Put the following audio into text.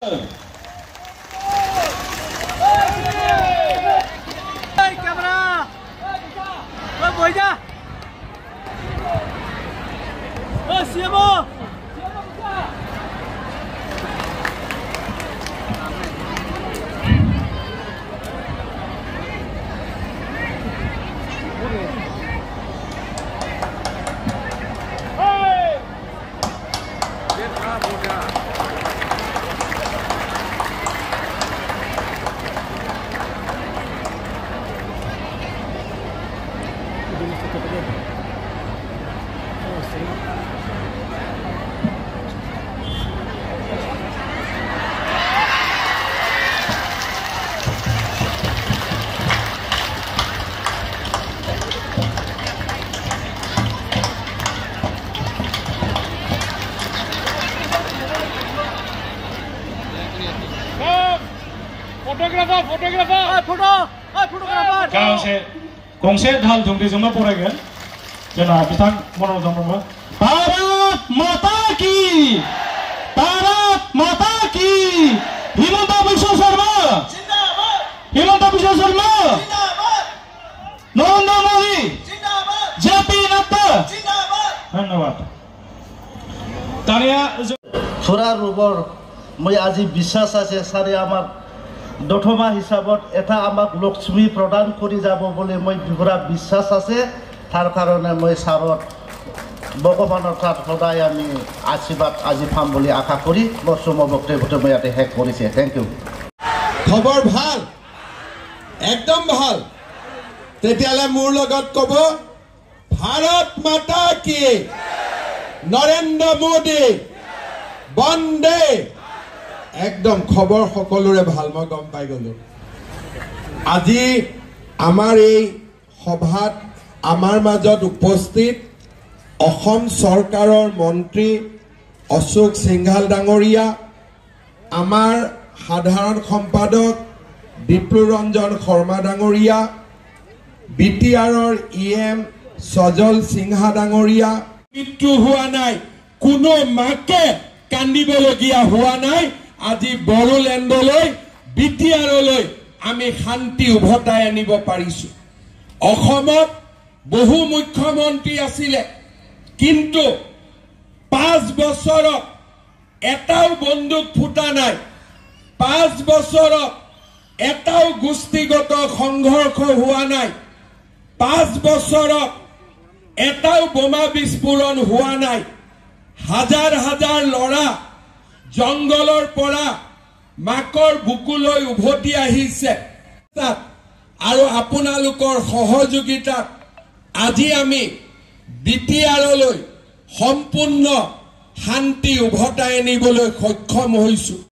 Camera. Voy ya. Siamo. गंसे दाल दुंग्रिजोंनो बरायगोन जोंना बिथां मन'ज ब्रह्म भारत माता की हिमंत बिश्व शर्मा नरेंद्र मोदी जेपी नड्डा धन्यवाद दानिया छोरा रूपर मैं आज विश्वास আছে सारे आमार दथमा हिसाबत एटा आमाक लक्ष्मी प्रदान करि যাব বলে মই পুরা বিশ্বাস আছে তার কারণে মই সারত ভগবানৰ তাত সদায় আমি আশীৰ্বাদ আজি পাম বুলি আশা কৰি বৰ্ষম বক্তব্য মই ইয়াতে শেষ কৰিছে থ্যাংক ইউ খবৰ ভাল একদম ভাল তেতিয়ালে মোৰ লগত কব ভাৰত মাতা কি নৰেন্দ্ৰ মোদী বন্দে একদম খবৰ সকলোৰে ভাল মই গম পাই গলো আজি আমাৰ এই সভাত আমাৰ মাজত উপস্থিত অসম চৰকাৰৰ মন্ত্ৰী অশোক সিংঘাল ডাঙৰীয়া আমাৰ সাধাৰণ সম্পাদক বিপ্লৱ ৰঞ্জন শৰ্মা ডাঙৰীয়া বিটিআৰৰ ইএম সজল সিংহা ডাঙৰীয়া মৃত্যু হোৱা নাই কোনো মাকে কান্দিবলগীয়া হোৱা নাই আজি বড়োলেণ্ডলৈ বিটিআৰলৈ আমি শান্তি উভতাই আনিব পাৰিছো অসমত বহু মুখ্যমন্ত্ৰী আছিলে কিন্তু 5 বছৰত এটাও বন্দুক ফুটা নাই 5 বছৰত এটাও গোষ্ঠীগত সংঘৰ্ষ হোৱা নাই 5 বছৰত এটাও বোমা বিস্ফোৰণ হোৱা নাই হাজাৰ হাজাৰ লৰা জংগলৰ পৰা মাকৰ বুকুলৈ উভতি আহিছে আৰু আপোনালোকৰ সহযোগিতাত আজি আমি বিটিআৰলৈ সম্পূৰ্ণ শান্তি উভতাই আনিবলৈ সক্ষম হৈছো